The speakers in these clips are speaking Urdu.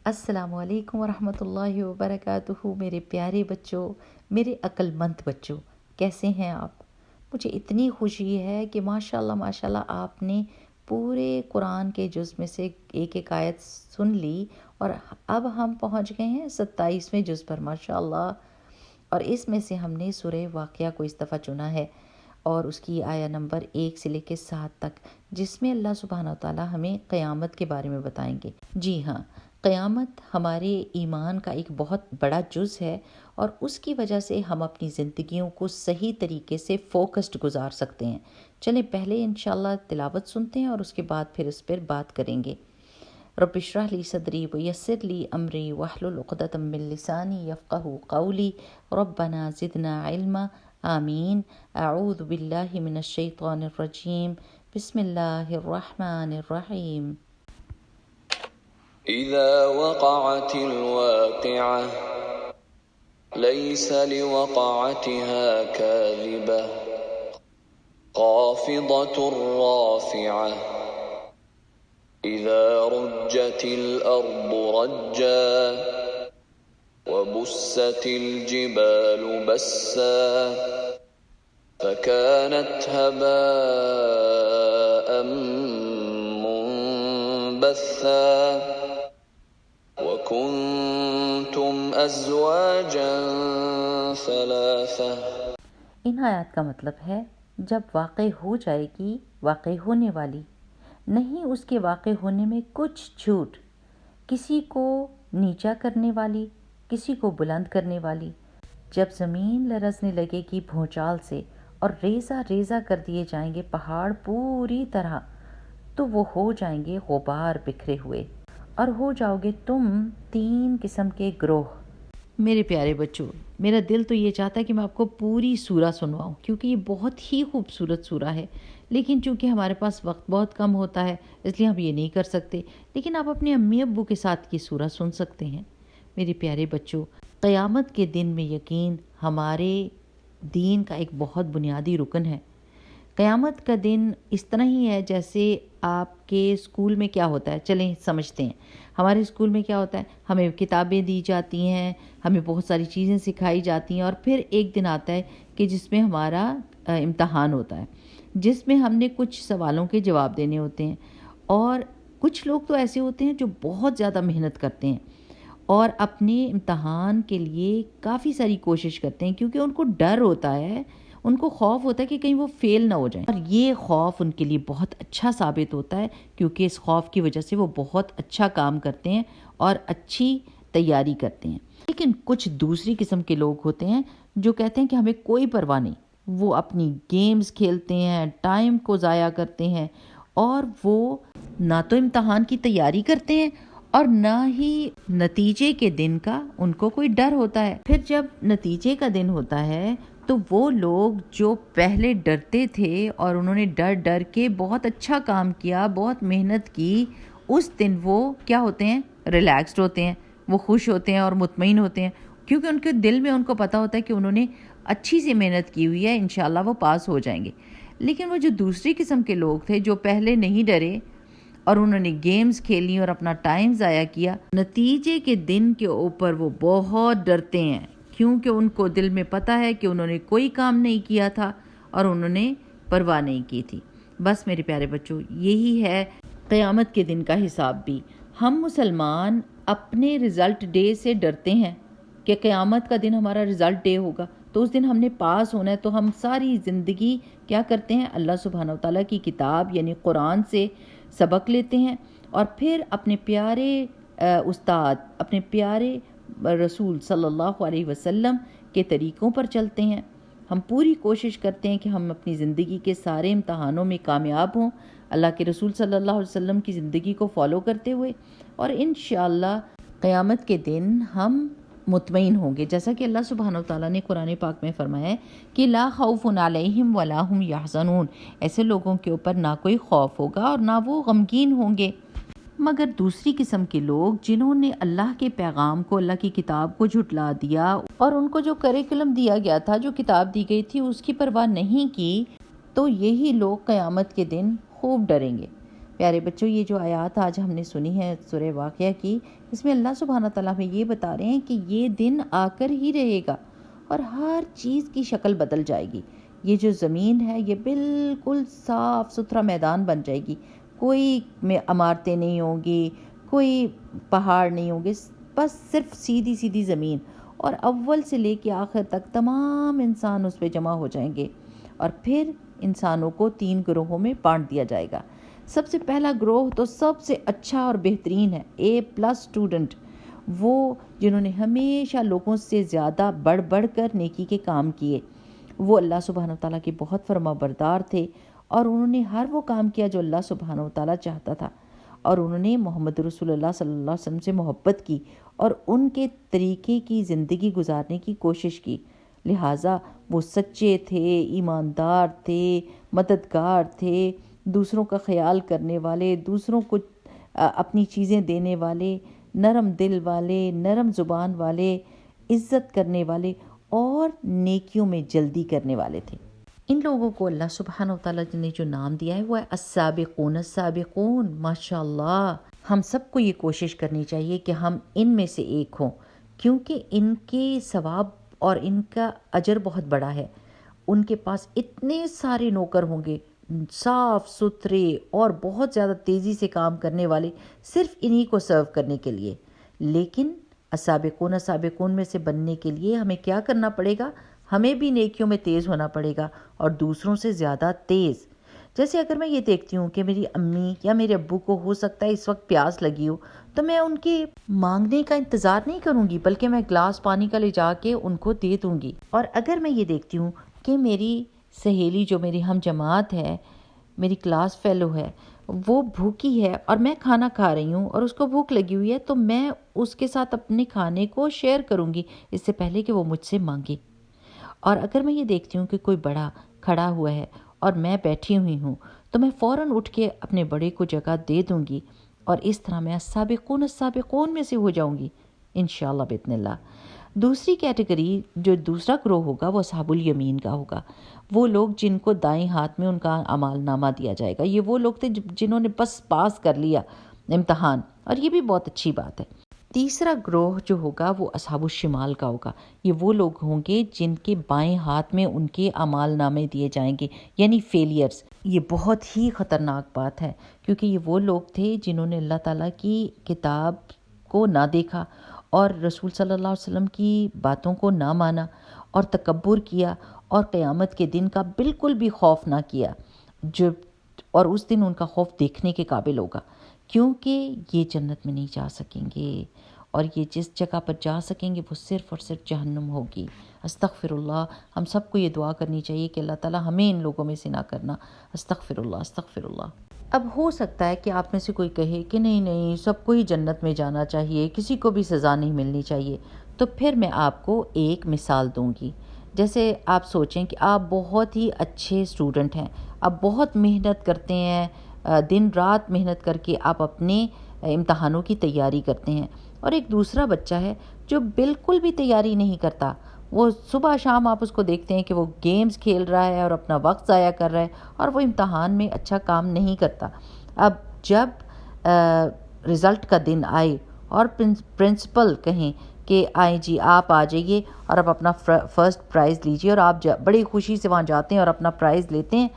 السلام علیکم ورحمۃ اللہ وبرکاتہ۔ میرے پیارے بچوں، میرے عقل مند بچوں، کیسے ہیں آپ؟ مجھے اتنی خوشی ہے کہ ماشاءاللہ آپ نے پورے قرآن کے جز میں سے ایک ایک آیت سن لی، اور اب ہم پہنچ گئے ہیں 27ویں جز پر ماشاءاللہ۔ اور اس میں سے ہم نے سورہ واقعہ کو اس دفعہ چنا ہے، اور اس کی آیہ نمبر 1 سے لے کے 7 تک، جس میں اللہ سبحانہ وتعالی ہمیں قیامت کے بارے میں بتائیں گے۔ جی ہاں، قیامت ہمارے ایمان کا ایک بہت بڑا جز ہے، اور اس کی وجہ سے ہم اپنی زندگیوں کو صحیح طریقے سے فوکسڈ گزار سکتے ہیں۔ چلیں پہلے انشاءاللہ تلاوت سنتے ہیں، اور اس کے بعد پھر اس پر بات کریں گے۔ رب اشرح لی صدری ویسر لی امری واحلل عقدۃ من لسانی یفقہوا قولی ربنا زدنا علما آمین۔ اعوذ باللہ من الشیطان الرجیم، بسم اللہ الرحمن الرحیم۔ إذا وقعت الواقعة ليس لوقعتها كاذبة خافضة رافعة إذا رجت الأرض رجا وبست الجبال بسا فكانت هباء منبثا وَكُنْتُمْ أَزْوَاجًا ثَلَاثَةً۔ ان آیات کا مطلب ہے جب واقع ہو جائے گی واقع ہونے والی، نہیں اس کے واقع ہونے میں کچھ چھوٹ، کسی کو نیچا کرنے والی، کسی کو بلند کرنے والی۔ جب زمین لرزنے لگے گی بھونچال سے، اور ریزہ ریزہ کر دیے جائیں گے پہاڑ پوری طرح، تو وہ ہو جائیں گے غبار بکھرے ہوئے، اور ہو جاؤ گے تم 3 قسم کے گروہ۔ میرے پیارے بچوں، میرا دل تو یہ چاہتا ہے کہ میں آپ کو پوری سورہ سنواؤں، کیونکہ یہ بہت ہی خوبصورت سورہ ہے، لیکن چونکہ ہمارے پاس وقت بہت کم ہوتا ہے اس لیے ہم یہ نہیں کر سکتے، لیکن آپ اپنے امی ابو کے ساتھ یہ سورہ سن سکتے ہیں۔ میرے پیارے بچوں، قیامت کے دن میں یقین ہمارے دین کا ایک بہت بنیادی رکن ہے۔ قیامت کا دن اس طرح ہی ہے جیسے آپ کے اسکول میں کیا ہوتا ہے، چلیں سمجھتے ہیں۔ ہمارے اسکول میں کیا ہوتا ہے، ہمیں کتابیں دی جاتی ہیں، ہمیں بہت ساری چیزیں سکھائی جاتی ہیں، اور پھر ایک دن آتا ہے کہ جس میں ہمارا امتحان ہوتا ہے، جس میں ہم نے کچھ سوالوں کے جواب دینے ہوتے ہیں، اور کچھ لوگ تو ایسے ہوتے ہیں جو بہت زیادہ محنت کرتے ہیں اور اپنے امتحان کے لیے کافی ساری کوشش کرتے ہیں، کیونکہ ان کو ڈر ہوتا ہے، ان کو خوف ہوتا ہے کہ کہیں وہ فیل نہ ہو جائیں، اور یہ خوف ان کے لیے بہت اچھا ثابت ہوتا ہے، کیونکہ اس خوف کی وجہ سے وہ بہت اچھا کام کرتے ہیں اور اچھی تیاری کرتے ہیں۔ لیکن کچھ دوسری قسم کے لوگ ہوتے ہیں جو کہتے ہیں کہ ہمیں کوئی پرواہ نہیں، وہ اپنی گیمز کھیلتے ہیں، ٹائم کو ضائع کرتے ہیں، اور وہ نہ تو امتحان کی تیاری کرتے ہیں اور نہ ہی نتیجے کے دن کا ان کو کوئی ڈر ہوتا ہے۔ پھر جب نتیجے کا دن ہوتا ہے تو وہ لوگ جو پہلے ڈرتے تھے اور انہوں نے ڈر ڈر کے بہت اچھا کام کیا، بہت محنت کی، اس دن وہ کیا ہوتے ہیں، ریلیکسڈ ہوتے ہیں، وہ خوش ہوتے ہیں اور مطمئن ہوتے ہیں، کیونکہ ان کے دل میں ان کو پتا ہوتا ہے کہ انہوں نے اچھی سی محنت کی ہوئی ہے، انشاءاللہ وہ پاس ہو جائیں گے۔ لیکن وہ جو دوسری قسم کے لوگ تھے جو پہلے نہیں ڈرے اور انہوں نے گیمز کھیلی اور اپنا ٹائم ضائع کیا، نتیجے کے دن کے اوپر وہ بہت ڈرتے ہیں، کیونکہ ان کو دل میں پتہ ہے کہ انہوں نے کوئی کام نہیں کیا تھا اور انہوں نے پرواہ نہیں کی تھی۔ بس میرے پیارے بچوں، یہی ہے قیامت کے دن کا حساب بھی۔ ہم مسلمان اپنے رزلٹ ڈے سے ڈرتے ہیں کہ قیامت کا دن ہمارا رزلٹ ڈے ہوگا، تو اس دن ہم نے پاس ہونا ہے، تو ہم ساری زندگی کیا کرتے ہیں، اللہ سبحانہ وتعالیٰ کی کتاب یعنی قرآن سے سبق لیتے ہیں، اور پھر اپنے پیارے استاد، اپنے پیارے رسول صلی اللہ علیہ وسلم کے طریقوں پر چلتے ہیں۔ ہم پوری کوشش کرتے ہیں کہ ہم اپنی زندگی کے سارے امتحانوں میں کامیاب ہوں، اللہ کے رسول صلی اللہ علیہ وسلم کی زندگی کو فالو کرتے ہوئے، اور انشاءاللہ قیامت کے دن ہم مطمئن ہوں گے، جیسا کہ اللہ سبحانہ وتعالیٰ نے قرآن پاک میں فرمایا ہے کہ لا خوف علیہم ولا هم یحزنون، ایسے لوگوں کے اوپر نہ کوئی خوف ہوگا اور نہ وہ غمگین ہوں گے۔ مگر دوسری قسم کے لوگ جنہوں نے اللہ کے پیغام کو، اللہ کی کتاب کو جھٹلا دیا اور ان کو جو کریکولم دیا گیا تھا، جو کتاب دی گئی تھی، اس کی پرواہ نہیں کی، تو یہی لوگ قیامت کے دن خوب ڈریں گے۔ پیارے بچوں، یہ جو آیات آج ہم نے سنی ہے سورہ واقعہ کی، اس میں اللہ سبحانہ تعالیٰ ہمیں یہ بتا رہے ہیں کہ یہ دن آ کر ہی رہے گا اور ہر چیز کی شکل بدل جائے گی۔ یہ جو زمین ہے یہ بالکل صاف ستھرا میدان بن جائے گی، کوئی عمارتیں نہیں ہوں گی، کوئی پہاڑ نہیں ہوں گے، بس صرف سیدھی سیدھی زمین، اور اول سے لے کے آخر تک تمام انسان اس پہ جمع ہو جائیں گے، اور پھر انسانوں کو 3 گروہوں میں بانٹ دیا جائے گا۔ سب سے پہلا گروہ تو سب سے اچھا اور بہترین ہے، A+ اسٹوڈنٹ، وہ جنہوں نے ہمیشہ لوگوں سے زیادہ بڑھ بڑھ کر نیکی کے کام کیے، وہ اللہ سبحانہ وتعالیٰ کے بہت فرما بردار تھے، اور انہوں نے ہر وہ کام کیا جو اللہ سبحانہ وتعالیٰ چاہتا تھا، اور انہوں نے محمد رسول اللہ صلی اللہ علیہ وسلم سے محبت کی اور ان کے طریقے کی زندگی گزارنے کی کوشش کی، لہٰذا وہ سچے تھے، ایماندار تھے، مددگار تھے، دوسروں کا خیال کرنے والے، دوسروں کو اپنی چیزیں دینے والے، نرم دل والے، نرم زبان والے، عزت کرنے والے اور نیکیوں میں جلدی کرنے والے تھے۔ ان لوگوں کو اللہ سبحانہ وتعالیٰ نے جو نام دیا ہے وہ ہے السابقون السابقون۔ ماشاءاللہ، ہم سب کو یہ کوشش کرنی چاہیے کہ ہم ان میں سے ایک ہوں، کیونکہ ان کے ثواب اور ان کا اجر بہت بڑا ہے۔ ان کے پاس اتنے سارے نوکر ہوں گے، صاف ستھرے اور بہت زیادہ تیزی سے کام کرنے والے، صرف انہی کو سرو کرنے کے لیے۔ لیکن السابقون السابقون میں سے بننے کے لیے ہمیں کیا کرنا پڑے گا؟ ہمیں بھی نیکیوں میں تیز ہونا پڑے گا، اور دوسروں سے زیادہ تیز۔ جیسے اگر میں یہ دیکھتی ہوں کہ میری امی یا میرے ابو کو ہو سکتا ہے اس وقت پیاس لگی ہو، تو میں ان کے مانگنے کا انتظار نہیں کروں گی، بلکہ میں گلاس پانی کا لے جا کے ان کو دے دوں گی۔ اور اگر میں یہ دیکھتی ہوں کہ میری سہیلی جو میری ہم جماعت ہے، میری کلاس فیلو ہے، وہ بھوکی ہے اور میں کھانا کھا رہی ہوں اور اس کو بھوک لگی ہوئی ہے، تو میں اس کے ساتھ اپنے کھانے کو شیئر کروں گی اس سے پہلے کہ وہ مجھ سے مانگے۔ اور اگر میں یہ دیکھتی ہوں کہ کوئی بڑا کھڑا ہوا ہے اور میں بیٹھی ہوئی ہوں، تو میں فوراً اٹھ کے اپنے بڑے کو جگہ دے دوں گی، اور اس طرح میں السابقون السابقون میں سے ہو جاؤں گی انشاءاللہ باذن اللہ۔ دوسری کیٹیگری، جو دوسرا گروہ ہوگا، وہ اصحاب الیمین کا ہوگا۔ وہ لوگ جن کو دائیں ہاتھ میں ان کا اعمال نامہ دیا جائے گا۔ یہ وہ لوگ تھے جنہوں نے بس پاس کر لیا امتحان، اور یہ بھی بہت اچھی بات ہے۔ تیسرا گروہ جو ہوگا وہ اصحاب الشمال کا ہوگا۔ یہ وہ لوگ ہوں گے جن کے بائیں ہاتھ میں ان کے اعمال نامے دیے جائیں گے، یعنی فیلیئرز۔ یہ بہت ہی خطرناک بات ہے، کیونکہ یہ وہ لوگ تھے جنہوں نے اللہ تعالیٰ کی کتاب کو نہ دیکھا اور رسول صلی اللہ علیہ وسلم کی باتوں کو نہ مانا اور تکبر کیا، اور قیامت کے دن کا بالکل بھی خوف نہ کیا، اور اس دن ان کا خوف دیکھنے کے قابل ہوگا، کیونکہ یہ جنت میں نہیں جا سکیں گے، اور یہ جس جگہ پر جا سکیں گے وہ صرف اور صرف جہنم ہوگی۔ استغفر اللہ۔ ہم سب کو یہ دعا کرنی چاہیے کہ اللہ تعالیٰ ہمیں ان لوگوں میں سے نہ کرنا۔ استغفر اللہ، استغفر اللہ۔ اب ہو سکتا ہے کہ آپ میں سے کوئی کہے کہ نہیں سب کو ہی جنت میں جانا چاہیے، کسی کو بھی سزا نہیں ملنی چاہیے، تو پھر میں آپ کو ایک مثال دوں گی۔ جیسے آپ سوچیں کہ آپ بہت ہی اچھے اسٹوڈنٹ ہیں، آپ بہت محنت کرتے ہیں، دن رات محنت کر کے آپ اپنے امتحانوں کی تیاری کرتے ہیں، اور ایک دوسرا بچہ ہے جو بالکل بھی تیاری نہیں کرتا، وہ صبح شام آپ اس کو دیکھتے ہیں کہ وہ گیمز کھیل رہا ہے اور اپنا وقت ضائع کر رہا ہے، اور وہ امتحان میں اچھا کام نہیں کرتا۔ اب جب رزلٹ کا دن آئے اور پرنسپل کہیں کہ آئیں جی آپ آ جائیے اور آپ اپنا فرسٹ پرائز لیجیے، اور آپ بڑی خوشی سے وہاں جاتے ہیں اور اپنا پرائز لیتے ہیں،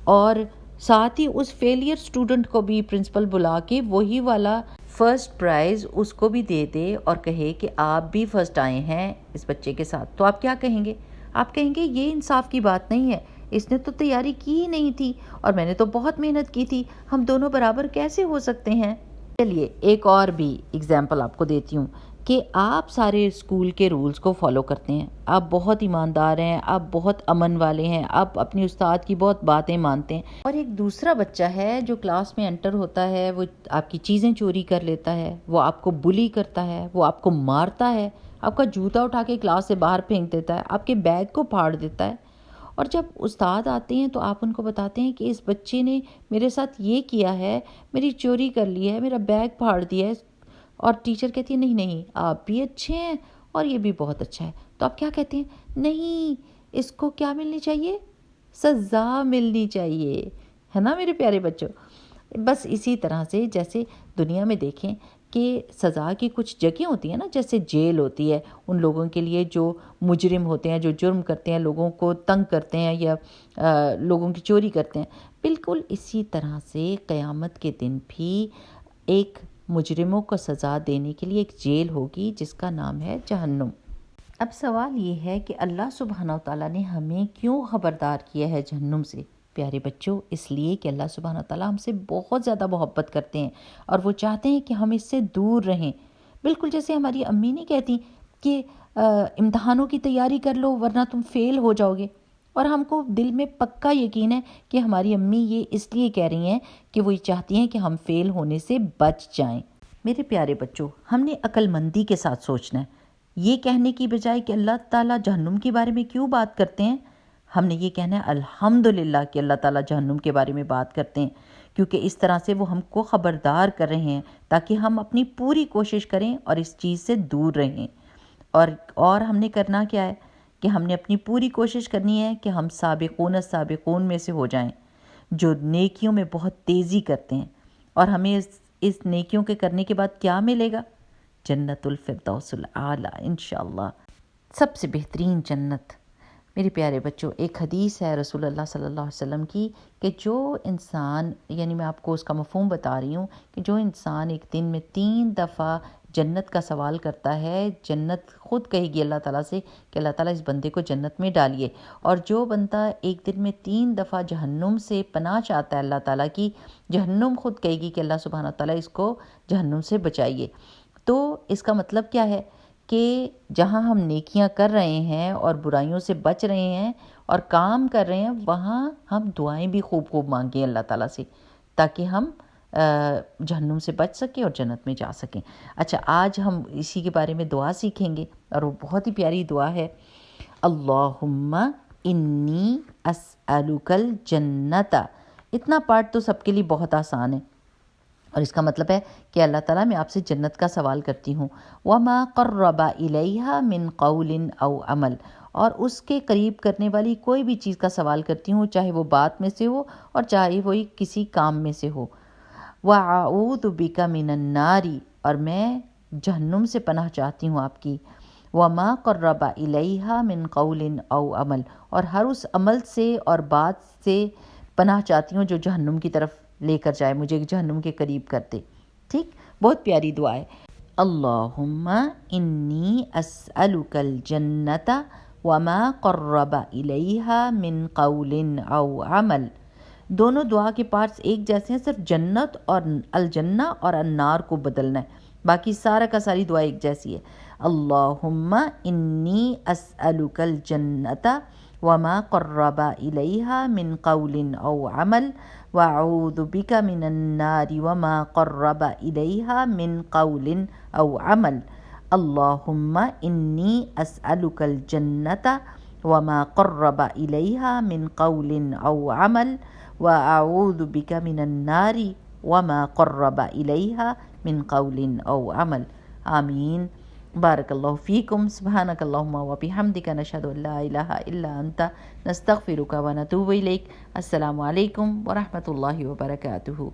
اور ساتھ ہی اس فیلئر اسٹوڈنٹ کو بھی پرنسپل بلا کے وہی والا فرسٹ پرائز اس کو بھی دے دے اور کہے کہ آپ بھی فرسٹ آئے ہیں اس بچے کے ساتھ، تو آپ کیا کہیں گے؟ آپ کہیں گے یہ انصاف کی بات نہیں ہے، اس نے تو تیاری کی ہی نہیں تھی اور میں نے تو بہت محنت کی تھی، ہم دونوں برابر کیسے ہو سکتے ہیں؟ چلیے ایک اور بھی اگزامپل آپ کو دیتی ہوں کہ آپ سارے اسکول کے رولز کو فالو کرتے ہیں، آپ بہت ایماندار ہیں، آپ بہت امن والے ہیں، آپ اپنی استاد کی بہت باتیں مانتے ہیں، اور ایک دوسرا بچہ ہے جو کلاس میں انٹر ہوتا ہے، وہ آپ کی چیزیں چوری کر لیتا ہے، وہ آپ کو بلی کرتا ہے، وہ آپ کو مارتا ہے، آپ کا جوتا اٹھا کے کلاس سے باہر پھینک دیتا ہے، آپ کے بیگ کو پھاڑ دیتا ہے، اور جب استاد آتے ہیں تو آپ ان کو بتاتے ہیں کہ اس بچے نے میرے ساتھ یہ کیا ہے، میری چوری کر لی ہے، میرا بیگ پھاڑ دیا ہے، اور ٹیچر کہتی ہے نہیں آپ بھی اچھے ہیں اور یہ بھی بہت اچھا ہے، تو آپ کیا کہتے ہیں؟ نہیں، اس کو کیا ملنی چاہیے؟ سزا ملنی چاہیے، ہے نا میرے پیارے بچوں؟ بس اسی طرح سے جیسے دنیا میں دیکھیں کہ سزا کی کچھ جگہیں ہوتی ہیں نا، جیسے جیل ہوتی ہے ان لوگوں کے لیے جو مجرم ہوتے ہیں، جو جرم کرتے ہیں، لوگوں کو تنگ کرتے ہیں یا لوگوں کی چوری کرتے ہیں، بالکل اسی طرح سے قیامت کے دن بھی ایک مجرموں کو سزا دینے کے لیے ایک جیل ہوگی جس کا نام ہے جہنم۔ اب سوال یہ ہے کہ اللہ سبحانہ وتعالیٰ نے ہمیں کیوں خبردار کیا ہے جہنم سے؟ پیارے بچوں، اس لیے کہ اللہ سبحانہ وتعالیٰ ہم سے بہت زیادہ محبت کرتے ہیں اور وہ چاہتے ہیں کہ ہم اس سے دور رہیں۔ بالکل جیسے ہماری امی نہیں کہتی کہ امتحانوں کی تیاری کر لو ورنہ تم فیل ہو جاؤ گے، اور ہم کو دل میں پکا یقین ہے کہ ہماری امی یہ اس لیے کہہ رہی ہیں کہ وہ یہ چاہتی ہیں کہ ہم فیل ہونے سے بچ جائیں۔ میرے پیارے بچوں، ہم نے عقل مندی کے ساتھ سوچنا ہے، یہ کہنے کی بجائے کہ اللہ تعالیٰ جہنم کے بارے میں کیوں بات کرتے ہیں، ہم نے یہ کہنا ہے الحمدللہ کہ اللہ تعالیٰ جہنم کے بارے میں بات کرتے ہیں، کیونکہ اس طرح سے وہ ہم کو خبردار کر رہے ہیں تاکہ ہم اپنی پوری کوشش کریں اور اس چیز سے دور رہیں۔ اور ہم نے کرنا کیا ہے کہ ہم نے اپنی پوری کوشش کرنی ہے کہ ہم سابقون السابقون میں سے ہو جائیں، جو نیکیوں میں بہت تیزی کرتے ہیں، اور ہمیں اس نیکیوں کے کرنے کے بعد کیا ملے گا؟ جنت الفردوس الاعلیٰ انشاءاللہ، سب سے بہترین جنت۔ میرے پیارے بچوں، ایک حدیث ہے رسول اللہ صلی اللہ علیہ وسلم کی کہ جو انسان، یعنی میں آپ کو اس کا مفہوم بتا رہی ہوں، کہ جو انسان ایک دن میں 3 دفعہ جنت کا سوال کرتا ہے، جنت خود کہے گی اللہ تعالیٰ سے کہ اللہ تعالیٰ اس بندے کو جنت میں ڈالیے، اور جو بندہ ایک دن میں 3 دفعہ جہنم سے پناہ چاہتا ہے اللہ تعالیٰ کی، جہنم خود کہے گی کہ اللہ سبحانہ تعالیٰ اس کو جہنم سے بچائیے۔ تو اس کا مطلب کیا ہے کہ جہاں ہم نیکیاں کر رہے ہیں اور برائیوں سے بچ رہے ہیں اور کام کر رہے ہیں، وہاں ہم دعائیں بھی خوب خوب مانگیں اللہ تعالیٰ سے تاکہ ہم جہنم سے بچ سکیں اور جنت میں جا سکیں۔ اچھا، آج ہم اسی کے بارے میں دعا سیکھیں گے، اور وہ بہت ہی پیاری دعا ہے، اللہم انی اسألک الجنت۔ اتنا پارٹ تو سب کے لیے بہت آسان ہے، اور اس کا مطلب ہے کہ اللہ تعالیٰ میں آپ سے جنت کا سوال کرتی ہوں، وما قرب الیہا من قول او عمل، اور اس کے قریب کرنے والی کوئی بھی چیز کا سوال کرتی ہوں، چاہے وہ بات میں سے ہو اور چاہے وہ کسی کام میں سے ہو، وَأَعُوذُ بِكَ مِنَ النَّارِ، اور میں جہنم سے پناہ چاہتی ہوں آپ کی، وَمَا قَرَّبَ إِلَيْهَا مِن قَوْلٍ أَوْ عَمَلٍ، اور ہر اس عمل سے اور بات سے پناہ چاہتی ہوں جو جہنم کی طرف لے کر جائے، مجھے جہنم کے قریب کر دے۔ ٹھیک، بہت پیاری دعا ہے، اللہم انی اسألک الجنت وما قرب الیہا من قول او عمل۔ دونوں دعا کے پارٹس ایک جیسے ہیں، صرف جنت اور الجنہ اور النار کو بدلنا ہے، باقی سارا کا ساری دعا ایک جیسی ہے۔ اللہم انی اسألک الجنت وما قرب الیہا من قول او عمل واعوذ بک من النار وما قرب الیہا من قول او عمل۔ اللہم انی اسألک الجنت وما قرب الیہا من قول او عمل وَأَعُوذُ بِكَ مِنَ النَّارِ وَمَا قَرَّبَ إِلَيْهَا مِن قَوْلٍ أَوْ عَمَلٍ۔ آمین۔ بارک اللہ فیکم، سبحانک اللہم وبحمدک، نشہد ان لا الہ الا انت، نستغفرک ونتوب الیک۔ السلام علیکم ورحمۃ اللہ وبرکاتہ۔